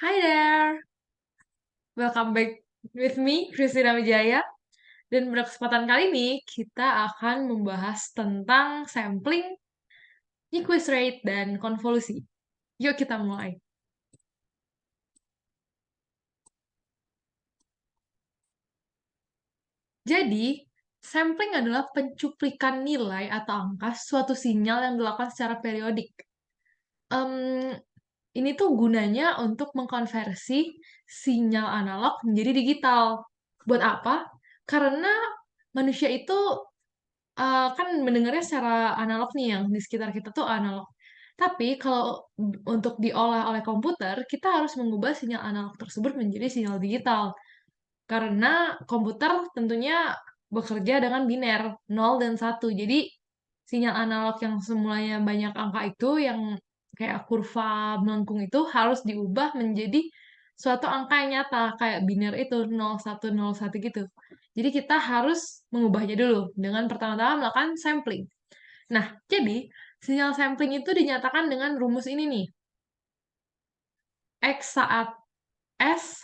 Hi there, welcome back with me, Christina Wijaya. Dan pada kesempatan kali ini, kita akan membahas tentang sampling, request rate, dan konvolusi. Yuk kita mulai. Jadi, sampling adalah pencuplikan nilai atau angka suatu sinyal yang dilakukan secara periodik. Em, ini tuh gunanya untuk mengkonversi sinyal analog menjadi digital. Buat apa? Karena manusia itu kan mendengarnya secara analog nih, yang di sekitar kita tuh analog. Tapi kalau untuk diolah oleh komputer, kita harus mengubah sinyal analog tersebut menjadi sinyal digital. Karena komputer tentunya bekerja dengan biner, 0 dan 1. Jadi sinyal analog yang semulanya banyak angka itu, yang kayak kurva melengkung itu, harus diubah menjadi suatu angka yang nyata, kayak biner itu, 0101 gitu. Jadi kita harus mengubahnya dulu dengan pertama-tama melakukan sampling. Nah, jadi sinyal sampling itu dinyatakan dengan rumus ini nih. X saat S,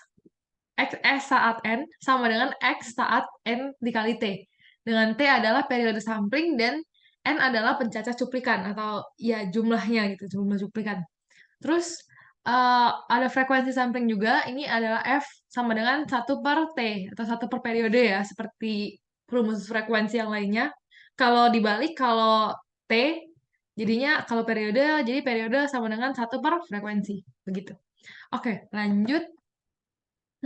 S saat N sama dengan X saat N dikali T. Dengan T adalah periode sampling dan N adalah pencacah cuplikan atau ya jumlahnya gitu, jumlah cuplikan. Terus ada frekuensi sampling juga, ini adalah F sama dengan 1/T atau 1/periode ya, seperti rumus frekuensi yang lainnya. Kalau dibalik, kalau T, jadinya kalau periode, jadi periode sama dengan 1/frekuensi. Begitu. Oke, lanjut.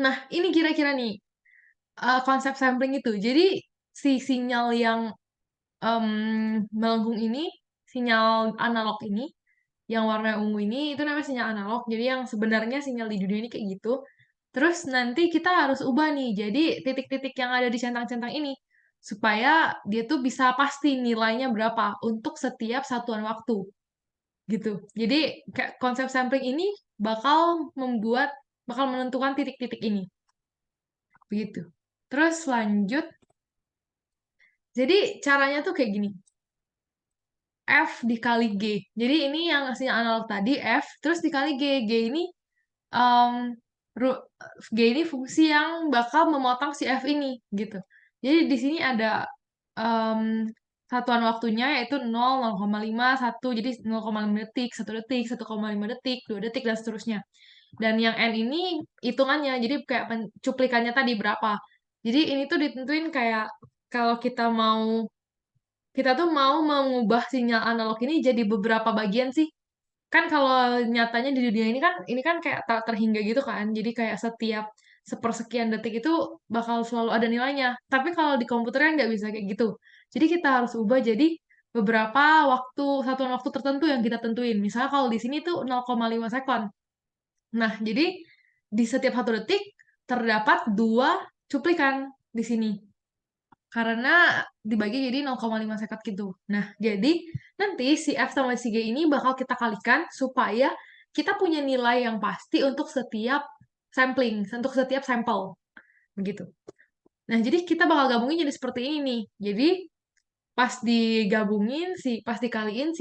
Nah, ini kira-kira nih, konsep sampling itu. Jadi, si sinyal yang melengkung ini, sinyal analog ini, yang warna ungu ini, itu namanya sinyal analog. Jadi yang sebenarnya sinyal di dunia ini kayak gitu. Terus nanti kita harus ubah nih, jadi titik-titik yang ada di centang-centang ini, supaya dia tuh bisa pasti nilainya berapa untuk setiap satuan waktu, gitu. Jadi kayak konsep sampling ini bakal menentukan titik-titik ini, begitu. Terus lanjut, jadi caranya tuh kayak gini. F dikali G. Jadi ini yang sinyal analog tadi, F, terus dikali G. G um, G ini fungsi yang bakal memotong si F ini, gitu. Jadi di sini ada um, satuan waktunya yaitu 0, 0,5, 1, jadi 0,5 detik, 1 detik, 1,5 detik, 2 detik, dan seterusnya. Dan yang N ini hitungannya, jadi kayak cuplikannya tadi berapa. Jadi ini tuh ditentuin kayak kalau kita tuh mau mengubah sinyal analog ini jadi beberapa bagian sih. Kan kalau nyatanya di dunia ini kan kayak tak terhingga gitu kan. Jadi kayak setiap sepersekian detik itu bakal selalu ada nilainya. Tapi kalau di komputernya nggak bisa kayak gitu. Jadi kita harus ubah jadi beberapa satuan waktu tertentu yang kita tentuin. Misalnya kalau di sini tuh 0,5 sekon. Nah, jadi di setiap 1 detik terdapat 2 cuplikan di sini. Karena dibagi jadi 0,5 sekot gitu. Nah, jadi nanti si F sama si G ini bakal kita kalikan supaya kita punya nilai yang pasti untuk setiap sampling, untuk setiap sampel. Begitu. Nah, jadi kita bakal gabungin jadi seperti ini nih. Jadi pas dikaliin si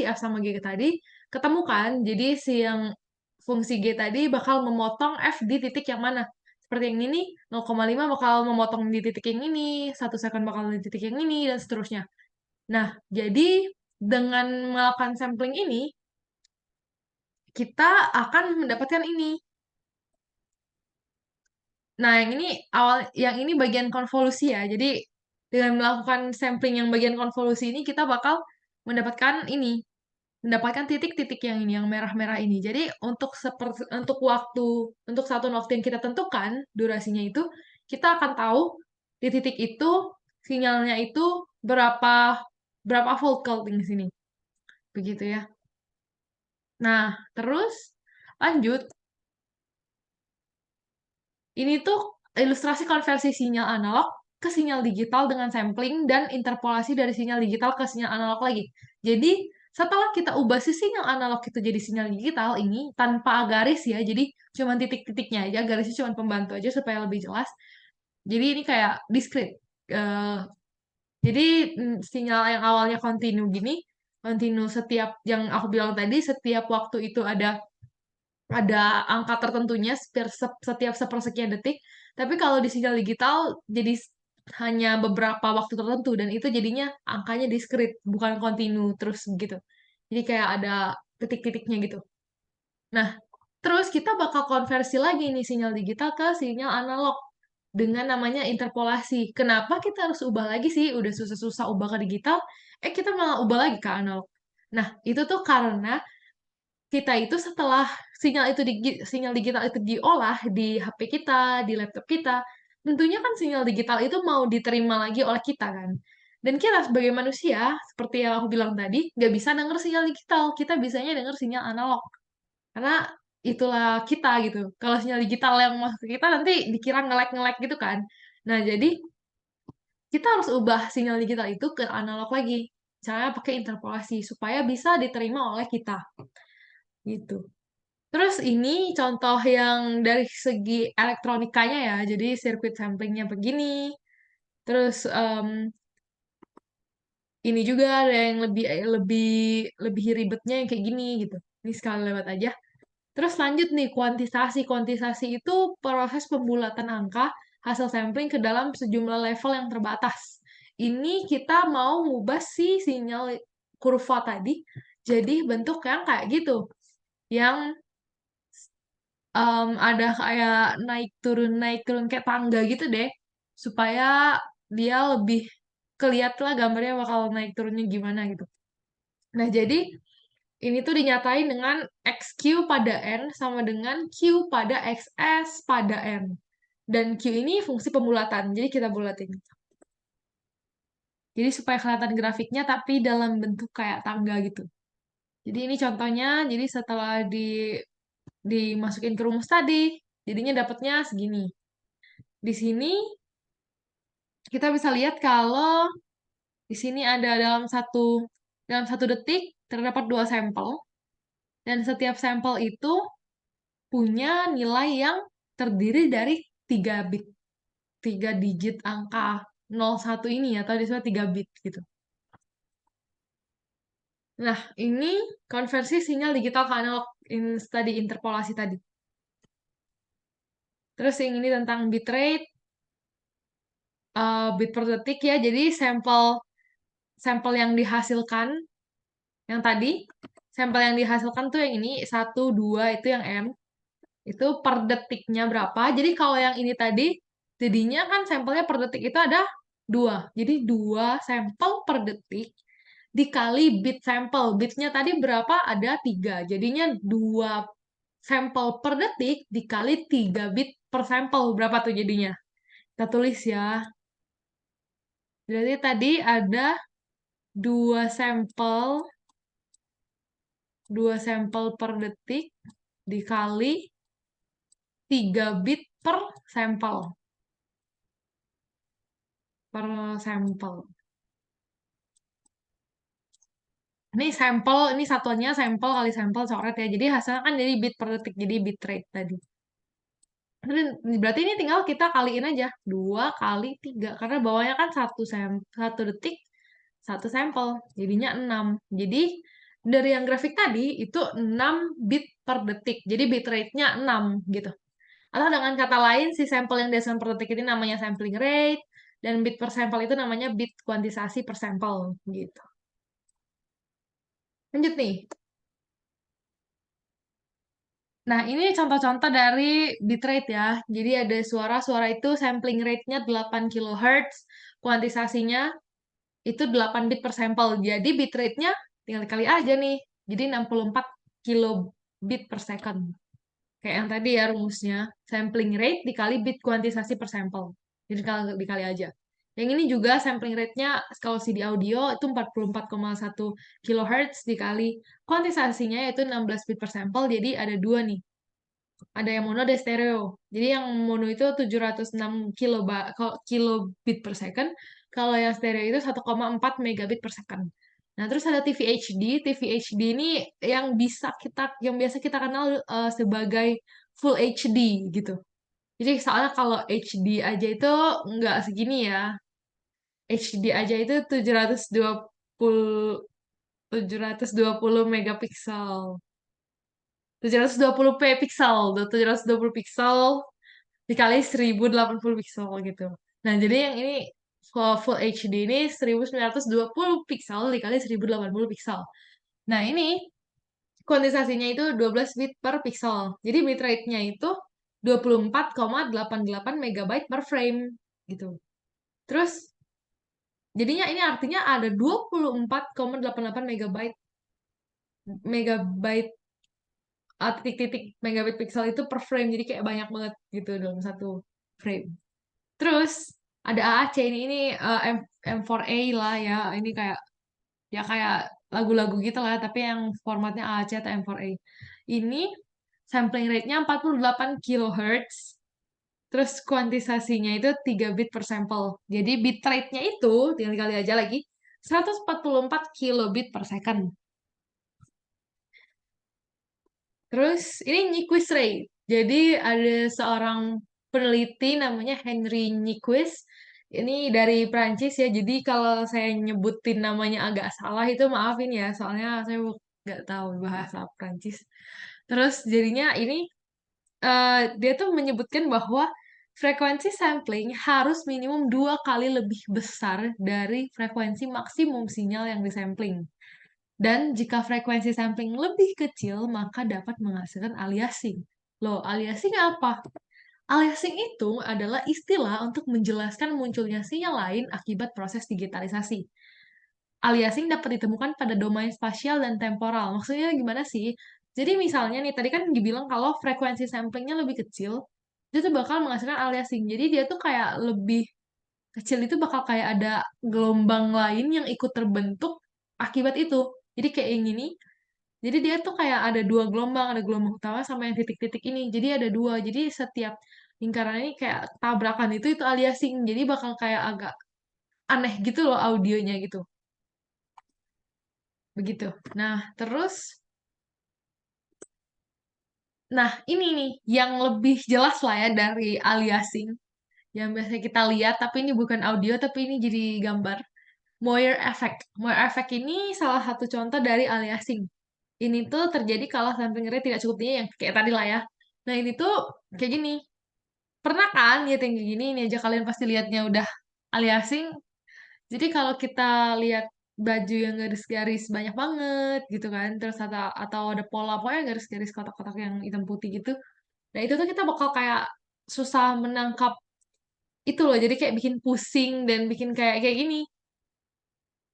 F sama G tadi, ketemu kan? Jadi si yang fungsi G tadi bakal memotong F di titik yang mana. Seperti yang ini, 0,5 bakal memotong di titik yang ini, 1 sekon bakal di titik yang ini, dan seterusnya. Nah, jadi dengan melakukan sampling ini, kita akan mendapatkan ini. Nah, yang ini bagian konvolusi ya. Jadi dengan melakukan sampling yang bagian konvolusi ini, kita bakal mendapatkan ini, mendapatkan titik-titik yang ini, yang merah-merah ini. Jadi untuk satuan waktu yang kita tentukan durasinya itu, kita akan tahu di titik itu sinyalnya itu berapa berapa volt kalau di sini. Begitu ya. Nah, terus lanjut. Ini tuh ilustrasi konversi sinyal analog ke sinyal digital dengan sampling dan interpolasi dari sinyal digital ke sinyal analog lagi. Jadi, setelah kita ubah si sinyal analog itu jadi sinyal digital ini tanpa garis ya, jadi cuma titik-titiknya aja, garisnya cuma pembantu aja supaya lebih jelas. Jadi ini kayak discrete. Eh, jadi sinyal yang awalnya kontinu gini, kontinu setiap yang aku bilang tadi, setiap waktu itu ada ada angka tertentunya setiap sepersekian detik. Tapi kalau di sinyal digital jadi hanya beberapa waktu tertentu dan itu jadinya angkanya diskrit, bukan kontinu terus gitu. Jadi kayak ada titik-titiknya gitu. Nah, terus kita bakal konversi lagi nih sinyal digital ke sinyal analog dengan namanya interpolasi. Kenapa kita harus ubah lagi sih? Udah susah-susah ubah ke digital, kita malah ubah lagi ke analog. Nah, itu tuh karena kita itu setelah sinyal digital itu diolah di HP kita, di laptop kita, tentunya kan sinyal digital itu mau diterima lagi oleh kita kan. Dan kita sebagai manusia, seperti yang aku bilang tadi, nggak bisa denger sinyal digital. Kita bisanya denger sinyal analog. Karena itulah kita gitu. Kalau sinyal digital yang masuk ke kita nanti dikira nge-lag gitu kan. Nah, jadi kita harus ubah sinyal digital itu ke analog lagi. Caranya pakai interpolasi supaya bisa diterima oleh kita gitu. Terus ini contoh yang dari segi elektronikanya ya. Jadi sirkuit samplingnya begini. Terus ini juga ada yang lebih lebih ribetnya yang kayak gini gitu. Ini sekali lewat aja. Terus lanjut nih, kuantisasi. Kuantisasi itu proses pembulatan angka hasil sampling ke dalam sejumlah level yang terbatas. Ini kita mau ngubah si sinyal kurva tadi jadi bentuk yang kayak gitu. Yang ada kayak naik turun kayak tangga gitu deh. Supaya dia lebih kelihatan lah gambarnya bakal naik turunnya gimana gitu. Nah, jadi ini tuh dinyatain dengan XQ pada N sama dengan Q pada XS pada N. Dan Q ini fungsi pembulatan, jadi kita bulatin. Jadi supaya kelihatan grafiknya tapi dalam bentuk kayak tangga gitu. Jadi ini contohnya, jadi setelah dimasukin ke rumus tadi, jadinya dapatnya segini. Di sini kita bisa lihat kalau di sini ada dalam satu detik terdapat 2 sampel dan setiap sampel itu punya nilai yang terdiri dari 3 bit, 3 digit angka 01 ini atau disebut 3 bit gitu. Nah, ini konversi sinyal digital ke analog tadi interpolasi tadi. Terus yang ini tentang bitrate, bit per detik ya. Jadi sampel sampel yang dihasilkan yang tadi, sampel yang dihasilkan tuh yang ini 1, 2 itu yang M. Itu per detiknya berapa. Jadi kalau yang ini tadi, jadinya kan sampelnya per detik itu ada 2. Jadi 2 sampel per detik dikali bit sampel. Bitnya tadi berapa? Ada 3. Jadinya 2 sampel per detik dikali 3 bit per sampel. Berapa tuh jadinya? Kita tulis ya. Jadi tadi ada 2 sampel, 2 sampel per detik dikali 3 bit per sampel. Ini sampel, ini satuannya sampel kali sampel coret ya. Jadi hasilnya kan jadi bit per detik, jadi bit rate tadi. Berarti ini tinggal kita kaliin aja. 2 kali 3. Karena bawahnya kan 1 detik, 1 sampel. Jadinya 6. Jadi dari yang grafik tadi itu 6 bit per detik. Jadi bit rate-nya 6 gitu. Atau dengan kata lain, si sampel yang dihasilkan per detik ini namanya sampling rate. Dan bit per sampel itu namanya bit kuantisasi per sampel gitu. Lanjut nih. Nah, ini contoh-contoh dari bitrate ya. Jadi ada suara itu sampling rate-nya 8 kHz, kuantisasinya itu 8 bit per sampel. Jadi bitrate-nya tinggal dikali aja nih. Jadi 64 kilobit per second. Kayak yang tadi ya rumusnya. Sampling rate dikali bit kuantisasi per sampel. Jadi dikali aja. Yang ini juga sampling rate-nya kalau CD audio itu 44,1 kHz dikali kuantisasinya yaitu 16 bit per sampel. Jadi ada 2 nih. Ada yang mono, ada stereo. Jadi yang mono itu 706 kilobit per second. Kalau yang stereo itu 1,4 megabit per second. Nah, terus ada TV HD. TV HD ini yang biasa kita kenal sebagai Full HD gitu. Jadi soalnya kalau HD aja itu nggak segini ya. HD aja itu 720 megapiksel. 720p pixel, 720 pixel dikali 1080 pixel gitu. Nah, jadi yang ini full HD ini 1920 pixel dikali 1080 pixel. Nah, ini kuantisasinya itu 12 bit per pixel. Jadi bitrate-nya itu 24,88 megabyte per frame gitu. Terus jadinya ini artinya ada 24,88 megabyte megabyte titik-titik megabit pixel itu per frame. Jadi kayak banyak banget gitu dalam satu frame. Terus ada AAC ini M4A lah ya. Ini kayak ya kayak lagu-lagu gitu lah, tapi yang formatnya AAC atau M4A. Ini sampling rate-nya 48 kilohertz. Terus kuantisasinya itu 3 bit per sampel. Jadi bitrate-nya itu, tinggal kali aja lagi, 144 kilobit per second. Terus ini Nyquist Ray. Jadi ada seorang peneliti namanya Henry Nyquist. Ini dari Prancis ya. Jadi kalau saya nyebutin namanya agak salah itu maafin ya. Soalnya saya nggak tahu bahasa Prancis. Terus jadinya ini dia tuh menyebutkan bahwa frekuensi sampling harus minimum 2 kali lebih besar dari frekuensi maksimum sinyal yang disampling. Dan jika frekuensi sampling lebih kecil, maka dapat menghasilkan aliasing. Loh, aliasing apa? Aliasing itu adalah istilah untuk menjelaskan munculnya sinyal lain akibat proses digitalisasi. Aliasing dapat ditemukan pada domain spasial dan temporal. Maksudnya gimana sih? Jadi misalnya nih, tadi kan dibilang kalau frekuensi samplingnya lebih kecil, dia tuh bakal menghasilkan aliasing. Jadi dia tuh kayak lebih kecil itu bakal kayak ada gelombang lain yang ikut terbentuk akibat itu. Jadi kayak yang ini, jadi dia tuh kayak ada gelombang utama sama yang titik-titik ini. Jadi ada dua. Jadi setiap lingkaran ini kayak tabrakan itu aliasing. Jadi bakal kayak agak aneh gitu loh audionya gitu. Begitu. Nah, terus ini nih yang lebih jelas lah ya dari aliasing yang biasa kita lihat, tapi ini bukan audio, tapi ini jadi gambar. Moir effect. Moir effect ini salah satu contoh dari aliasing. Ini tuh terjadi kalau sampling rate tidak cukup tinggi yang kayak tadi lah ya. Nah, ini tuh kayak gini. Pernah kan lihat yang kayak gini? Ini aja kalian pasti lihatnya udah aliasing. Jadi kalau kita lihat baju yang garis-garis banyak banget gitu kan, terus atau ada pola pokoknya garis-garis kotak-kotak yang hitam putih gitu. Nah, itu tuh kita bakal kayak susah menangkap itu loh. Jadi kayak bikin pusing dan bikin kayak kayak gini.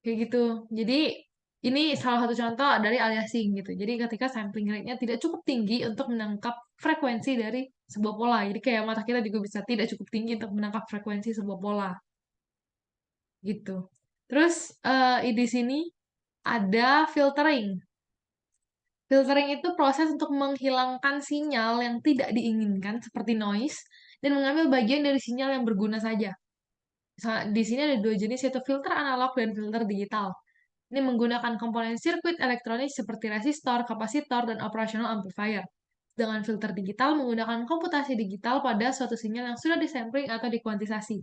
Kayak gitu. Jadi ini salah satu contoh dari aliasing gitu. Jadi ketika sampling rate-nya tidak cukup tinggi untuk menangkap frekuensi dari sebuah pola. Jadi kayak mata kita juga bisa tidak cukup tinggi untuk menangkap frekuensi sebuah pola gitu. Terus di sini ada filtering. Filtering itu proses untuk menghilangkan sinyal yang tidak diinginkan seperti noise dan mengambil bagian dari sinyal yang berguna saja. Di sini ada dua jenis yaitu filter analog dan filter digital. Ini menggunakan komponen sirkuit elektronik seperti resistor, kapasitor, dan operational amplifier. Dengan filter digital menggunakan komputasi digital pada suatu sinyal yang sudah disampling atau dikuantisasi.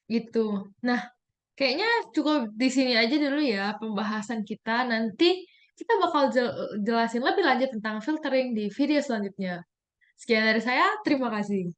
Gitu. Nah, kayaknya cukup di sini aja dulu ya pembahasan kita. Nanti kita bakal jelasin lebih lanjut tentang filtering di video selanjutnya. Sekian dari saya, terima kasih.